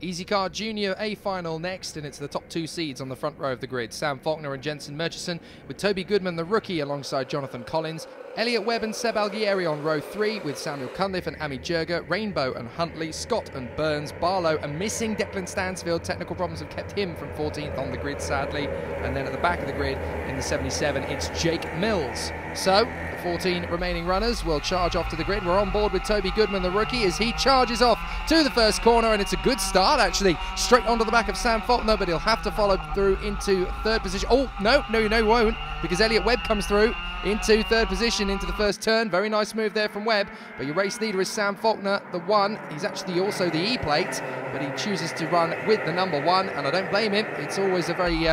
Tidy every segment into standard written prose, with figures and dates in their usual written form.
Easykart Junior A final next, and it's the top two seeds on the front row of the grid. Sam Faulkner and Jensen Murchison, with Toby Goodman, the rookie, alongside Jonathan Collins. Elliot Webb and Seb Alguieri on row 3, with Samuel Cunliffe and Amy Jurger, Rainbow and Huntley, Scott and Burns, Barlow and missing Declan Stansfield. Technical problems have kept him from 14th on the grid, sadly. And then at the back of the grid, in the 77, it's Jake Mills. So, the 14 remaining runners will charge off to the grid. We're on board with Toby Goodman, the rookie, as he charges off to the first corner, and it's a good start, actually. Straight onto the back of Sam Faulkner, but he'll have to follow through into third position. Oh, no, he won't, because Elliot Webb comes through into third position, into the first turn. Very nice move there from Webb, but your race leader is Sam Faulkner, the 1. He's actually also the E-plate, but he chooses to run with the number 1, and I don't blame him. It's always a very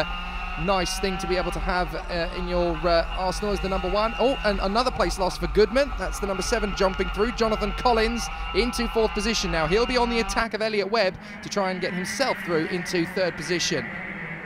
nice thing to be able to have in your arsenal as the number 1. Oh, and another place loss for Goodman. That's the number 7 jumping through. Jonathan Collins into 4th position now. He'll be on the attack of Elliot Webb to try and get himself through into 3rd position.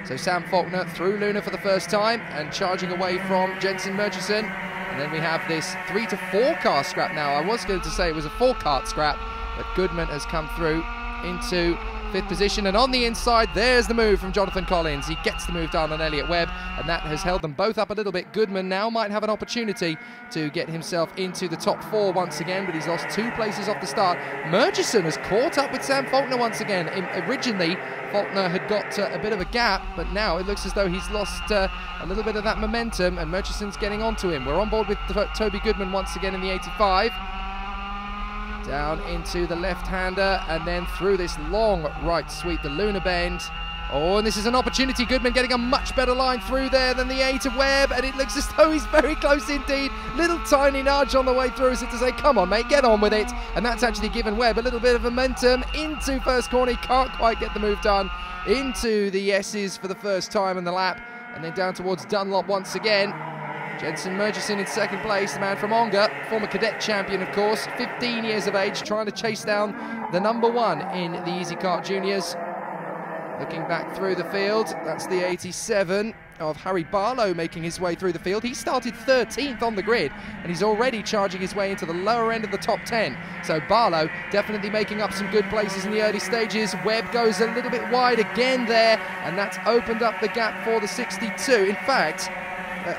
So Sam Faulkner through Luna for the first time and charging away from Jensen Murchison. And then we have this 3 to 4 car scrap now. I was going to say it was a 4-cart scrap, but Goodman has come through into 5th position, and on the inside, there's the move from Jonathan Collins. He gets the move done on Elliot Webb, and that has held them both up a little bit. Goodman now might have an opportunity to get himself into the top 4 once again, but he's lost 2 places off the start. Murchison has caught up with Sam Faulkner once again. Originally, Faulkner had got a bit of a gap, but now it looks as though he's lost a little bit of that momentum, and Murchison's getting onto him. We're on board with Toby Goodman once again in the 85. Down into the left-hander, and then through this long right sweep, the Luna bend. Oh, and this is an opportunity. Goodman getting a much better line through there than the 8 of Webb, and it looks as though he's very close indeed. Little tiny nudge on the way through as if to say, come on, mate, get on with it. And that's actually given Webb a little bit of momentum into first corner. He can't quite get the move done into the S's for the first time in the lap, and then down towards Dunlop once again. Jensen Murchison in 2nd place, the man from Ongar, former cadet champion, of course, 15 years of age, trying to chase down the number 1 in the Easykart Juniors. Looking back through the field, that's the 87 of Harry Barlow making his way through the field. He started 13th on the grid, and he's already charging his way into the lower end of the top 10. So Barlow definitely making up some good places in the early stages. Webb goes a little bit wide again there, and that's opened up the gap for the 62. In fact,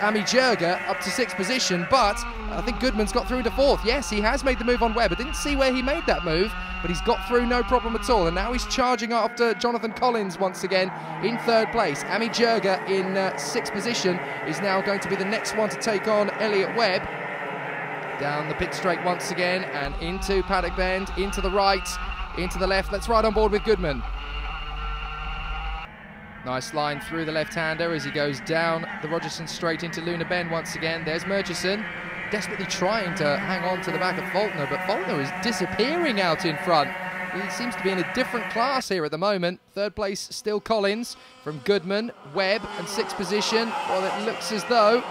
Amy Jurger up to 6th position, but I think Goodman's got through to 4th. Yes, he has made the move on Webb. I didn't see where he made that move, but he's got through no problem at all. And now he's charging after Jonathan Collins once again in 3rd place. Amy Jurger in 6th position is now going to be the next one to take on Elliot Webb. Down the pit straight once again, and into paddock bend, into the right, into the left. Let's ride on board with Goodman. Nice line through the left-hander as he goes down the Rogerson straight into Luna Bend once again. There's Murchison, desperately trying to hang on to the back of Faulkner, but Faulkner is disappearing out in front. He seems to be in a different class here at the moment. 3rd place still Collins from Goodman, Webb, and 6th position. Well, it looks as though...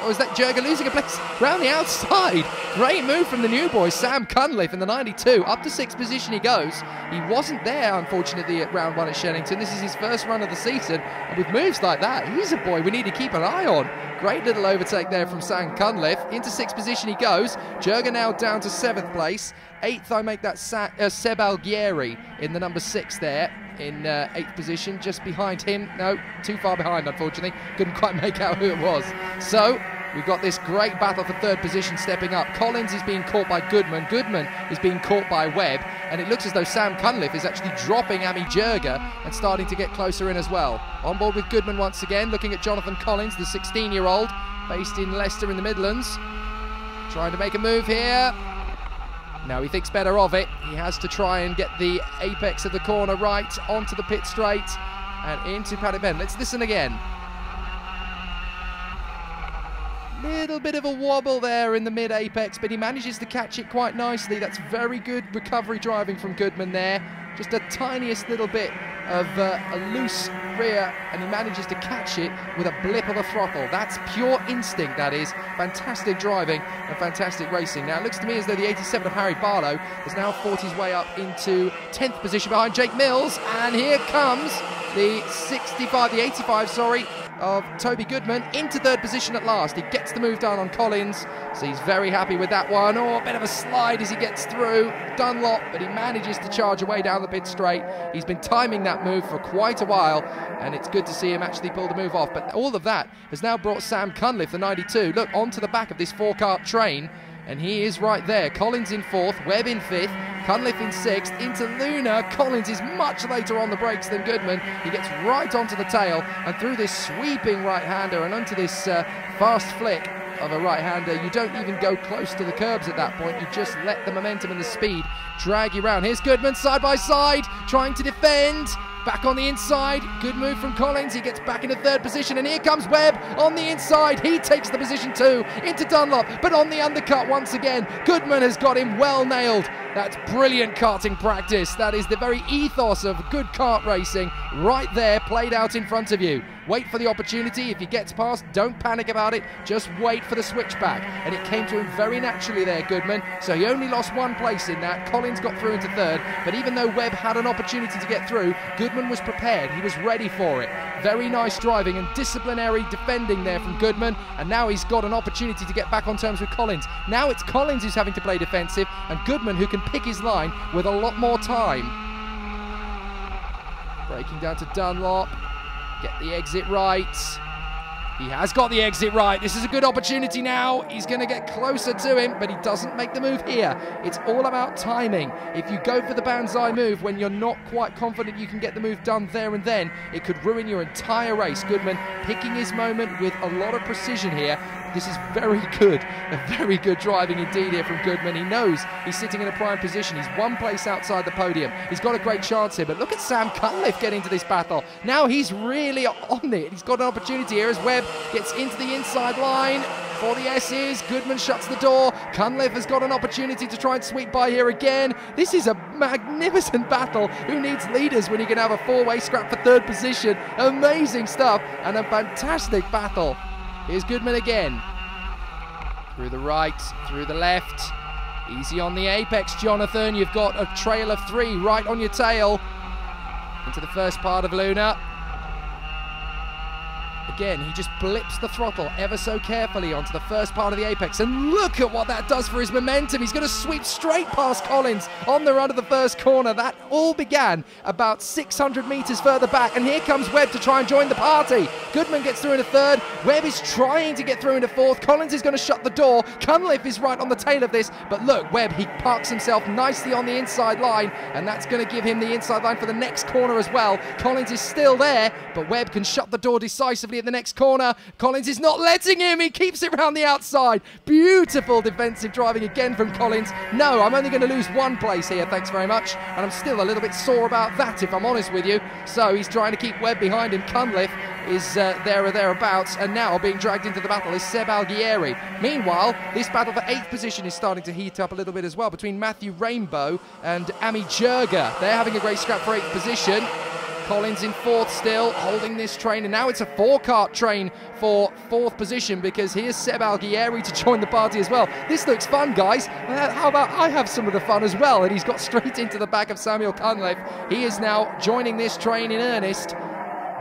Oh, is that Jurger losing a place round the outside? Great move from the new boy, Sam Cunliffe in the 92. Up to 6th position he goes. He wasn't there, unfortunately, at round 1 at Shennington. This is his first run of the season. And with moves like that, he's a boy we need to keep an eye on. Great little overtake there from Sam Cunliffe. Into 6th position he goes. Jurger now down to 7th place. 8th, I make that Seb Alguieri in the number 6 there. In 8th position, just behind him. No, too far behind, unfortunately. Couldn't quite make out who it was. So, we've got this great battle for 3rd position stepping up. Collins is being caught by Goodman. Goodman is being caught by Webb. And it looks as though Sam Cunliffe is actually dropping Amy Jurger and starting to get closer in as well. On board with Goodman once again, looking at Jonathan Collins, the 16-year-old, based in Leicester in the Midlands. Trying to make a move here. Now he thinks better of it. He has to try and get the apex of the corner right onto the pit straight and into paddock bend. Let's listen again. Little bit of a wobble there in the mid-apex, but he manages to catch it quite nicely. That's very good recovery driving from Goodman there. Just a tiniest little bit of a loose rear, and he manages to catch it with a blip of the throttle. That's pure instinct, that is. Fantastic driving and fantastic racing. Now, it looks to me as though the 87 of Harry Barlow has now fought his way up into 10th position behind Jake Mills, and here comes the 85, sorry, of Toby Goodman into third position at last. He gets the move done on Collins, so he's very happy with that one. Oh, a bit of a slide as he gets through Dunlop, but he manages to charge away down the pit straight. He's been timing that move for quite a while, and it's good to see him actually pull the move off. But all of that has now brought Sam Cunliffe, the 92, look, onto the back of this 4-kart train, and he is right there. Collins in 4th, Webb in 5th, Cunliffe in 6th, into Luna. Collins is much later on the brakes than Goodman. He gets right onto the tail and through this sweeping right-hander and onto this fast flick of a right-hander. You don't even go close to the curbs at that point. You just let the momentum and the speed drag you around. Here's Goodman side by side, trying to defend. Back on the inside, good move from Collins. He gets back into third position, and here comes Webb on the inside. He takes the position too, into Dunlop, but on the undercut once again. Goodman has got him well nailed. That's brilliant karting practice. That is the very ethos of good kart racing right there, played out in front of you. Wait for the opportunity. If he gets past, don't panic about it. Just wait for the switchback. And it came to him very naturally there, Goodman. So he only lost 1 place in that. Collins got through into third. But even though Webb had an opportunity to get through, Goodman was prepared. He was ready for it. Very nice driving and disciplinary defending there from Goodman. And now he's got an opportunity to get back on terms with Collins. Now it's Collins who's having to play defensive, and Goodman who can pick his line with a lot more time. Braking down to Dunlop. Get the exit right. He has got the exit right. This is a good opportunity now. He's going to get closer to him, but he doesn't make the move here. It's all about timing. If you go for the banzai move when you're not quite confident you can get the move done there and then, it could ruin your entire race. Goodman picking his moment with a lot of precision here. This is very good driving indeed here from Goodman. He knows he's sitting in a prime position. He's 1 place outside the podium. He's got a great chance here, but look at Sam Cunliffe getting into this battle. Now he's really on it. He's got an opportunity here as Webb gets into the inside line for the S's. Goodman shuts the door. Cunliffe has got an opportunity to try and sweep by here again. This is a magnificent battle. Who needs leaders when you can have a 4-way scrap for third position? Amazing stuff and a fantastic battle. Here's Goodman again. Through the right, through the left. Easy on the apex, Jonathan. You've got a trail of 3 right on your tail. Into the first part of Luna. Again, he just blips the throttle ever so carefully onto the first part of the apex. And look at what that does for his momentum. He's going to sweep straight past Collins on the run of the first corner. That all began about 600 metres further back. And here comes Webb to try and join the party. Goodman gets through into third. Webb is trying to get through into fourth. Collins is going to shut the door. Cunliffe is right on the tail of this. But look, Webb, he parks himself nicely on the inside line. And that's going to give him the inside line for the next corner as well. Collins is still there, but Webb can shut the door decisively at the next corner. Collins is not letting him. He keeps it round the outside. Beautiful defensive driving again from Collins. No, I'm only going to lose 1 place here, thanks very much. And I'm still a little bit sore about that, if I'm honest with you. So he's trying to keep Webb behind him. Cunliffe is there or thereabouts, and now being dragged into the battle is Seb Alguieri. Meanwhile, this battle for 8th position is starting to heat up a little bit as well between Matthew Rainbow and Ami Jurga. They're having a great scrap for 8th position. Collins in 4th still, holding this train, and now it's a 4-kart train for 4th position because here's Seb Alguieri to join the party as well. This looks fun, guys. How about I have some of the fun as well? And he's got straight into the back of Samuel Cunliffe. He is now joining this train in earnest.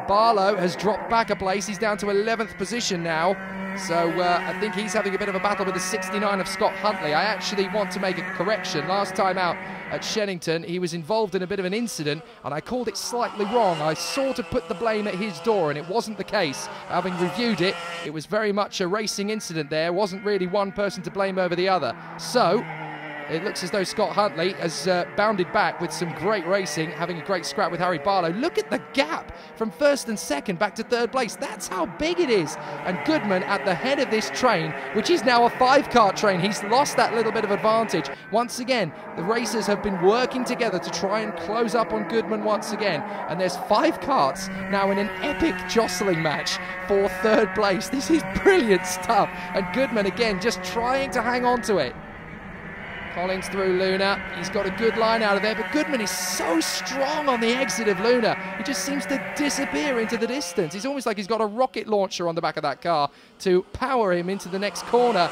Barlow has dropped back a place. He's down to 11th position now. So I think he's having a bit of a battle with the 69 of Scott Huntley. I actually want to make a correction. Last time out at Shennington, he was involved in a bit of an incident, and I called it slightly wrong. I sort of put the blame at his door, and it wasn't the case. Having reviewed it, it was very much a racing incident there. Wasn't really one person to blame over the other. So it looks as though Scott Huntley has bounded back with some great racing, having a great scrap with Harry Barlow. Look at the gap from 1st and 2nd back to 3rd place. That's how big it is. And Goodman at the head of this train, which is now a 5-kart train. He's lost that little bit of advantage. Once again, the racers have been working together to try and close up on Goodman once again. And there's 5 karts now in an epic jostling match for 3rd place. This is brilliant stuff. And Goodman, again, just trying to hang on to it. Collins through Luna. He's got a good line out of there, but Goodman is so strong on the exit of Luna. He just seems to disappear into the distance. It's almost like he's got a rocket launcher on the back of that car to power him into the next corner.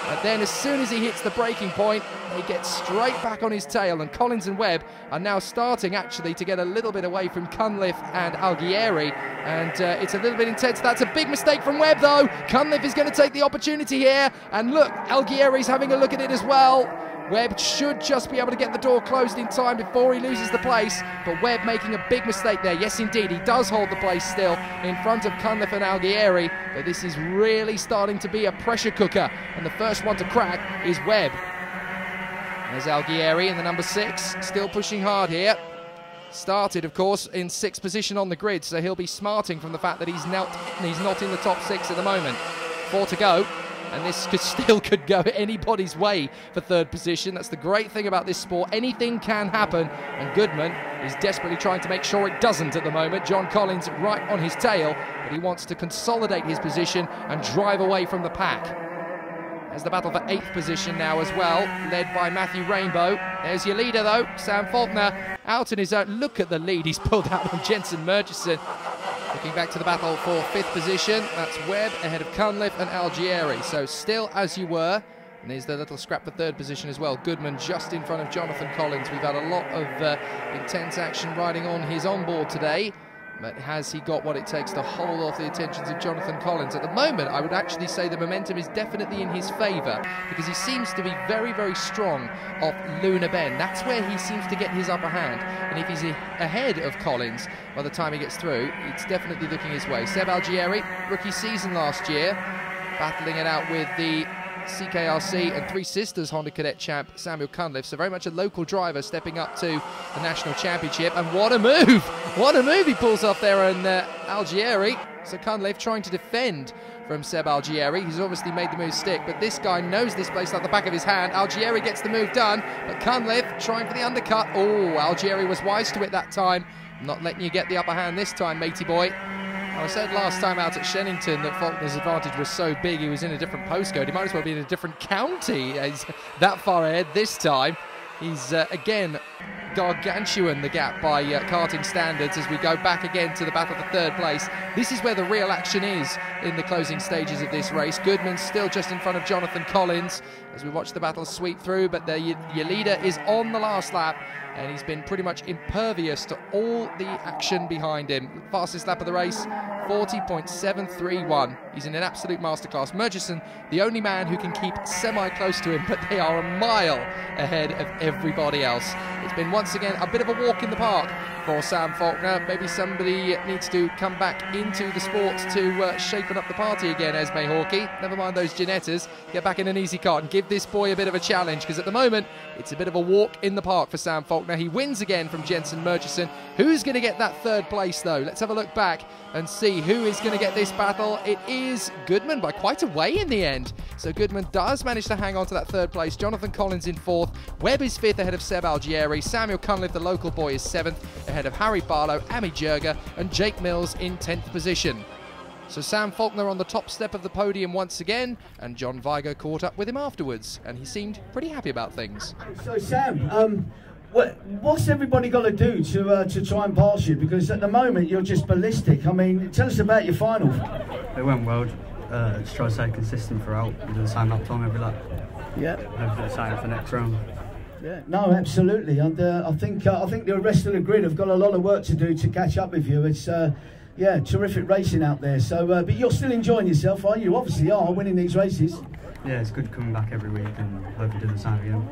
But then as soon as he hits the breaking point, he gets straight back on his tail, and Collins and Webb are now starting actually to get a little bit away from Cunliffe and Alguieri, and it's a little bit intense. That's a big mistake from Webb though. Cunliffe is going to take the opportunity here, and look, Alguieri's having a look at it as well. Webb should just be able to get the door closed in time before he loses the place, but Webb making a big mistake there. Yes, indeed, he does hold the place still in front of Cunliffe and Alguieri, but this is really starting to be a pressure cooker, and the first one to crack is Webb. There's Alguieri in the number 6, still pushing hard here. Started, of course, in 6th position on the grid, so he'll be smarting from the fact that he's not in the top 6 at the moment. 4 to go. And this could go anybody's way for 3rd position. That's the great thing about this sport. Anything can happen, and Goodman is desperately trying to make sure it doesn't at the moment. John Collins right on his tail, but he wants to consolidate his position and drive away from the pack. There's the battle for 8th position now as well, led by Matthew Rainbow. There's your leader though, Sam Faulkner, out in his own. Look at the lead he's pulled out on Jensen Murchison. Looking back to the battle for 5th position, that's Webb ahead of Cunliffe and Alguieri. So still as you were. And there's the little scrap for 3rd position as well. Goodman just in front of Jonathan Collins. We've had a lot of intense action riding on his onboard today. But has he got what it takes to hold off the attentions of Jonathan Collins? At the moment, I would actually say the momentum is definitely in his favour, because he seems to be very, very strong off Luna Bend. That's where he seems to get his upper hand. And if he's ahead of Collins by the time he gets through, it's definitely looking his way. Seb Alguieri, rookie season last year, battling it out with the CKRC and Three Sisters Honda Cadet champ Samuel Cunliffe, so very much a local driver stepping up to the national championship. And what a move! What a move he pulls off there on Alguieri. So Cunliffe trying to defend from Seb Alguieri. He's obviously made the move stick, but this guy knows this place like the back of his hand. Alguieri gets the move done, but Cunliffe trying for the undercut. Oh, Alguieri was wise to it that time. Not letting you get the upper hand this time, matey boy. I said last time out at Shennington that Faulkner's advantage was so big he was in a different postcode. He might as well be in a different county. He's that far ahead this time. He's, again, gargantuan the gap by karting standards as we go back again to the battle for 3rd place. This is where the real action is in the closing stages of this race. Goodman's still just in front of Jonathan Collins as we watch the battle sweep through, but your leader is on the last lap, and he's been pretty much impervious to all the action behind him. Fastest lap of the race, 40.731. He's in an absolute masterclass. Murchison, the only man who can keep semi-close to him, but they are a mile ahead of everybody else. It's been once again a bit of a walk in the park for Sam Faulkner. Maybe somebody needs to come back into the sport to shapen up the party again, Esme Hawkey. Never mind those Ginettas. Get back in an Easykart and give this boy a bit of a challenge, because at the moment it's a bit of a walk in the park for Sam Faulkner. He wins again from Jensen Murchison. Who's going to get that 3rd place though? Let's have a look back and see who is going to get this battle. It is Goodman by quite a way in the end. So Goodman does manage to hang on to that 3rd place. Jonathan Collins in 4th. Webb is 5th ahead of Seb Alguieri. Samuel Cunliffe, the local boy, is 7th ahead of Harry Barlow, Amy Jurger and Jake Mills in 10th position. So Sam Faulkner on the top step of the podium once again, and John Vigo caught up with him afterwards, and he seemed pretty happy about things. So Sam, what's everybody got to do to try and pass you? Because at the moment you're just ballistic. I mean, tell us about your final. It went well. Just try to stay consistent throughout. We do the same lap time every lap. Yeah. Hopefully the same for next round. Yeah. No, absolutely. And I think the rest of the grid have got a lot of work to do to catch up with you. It's yeah, terrific racing out there. So, but you're still enjoying yourself, are you? Obviously are, winning these races. Yeah, it's good coming back every week, and hope you do the same again.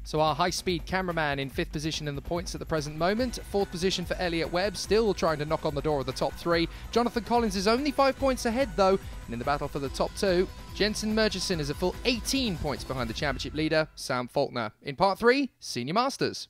So our high-speed cameraman in 5th position in the points at the present moment. 4th position for Elliot Webb, still trying to knock on the door of the top 3. Jonathan Collins is only 5 points ahead though, and in the battle for the top 2, Jensen Murchison is a full 18 points behind the championship leader, Sam Faulkner. In Part 3, Senior Masters.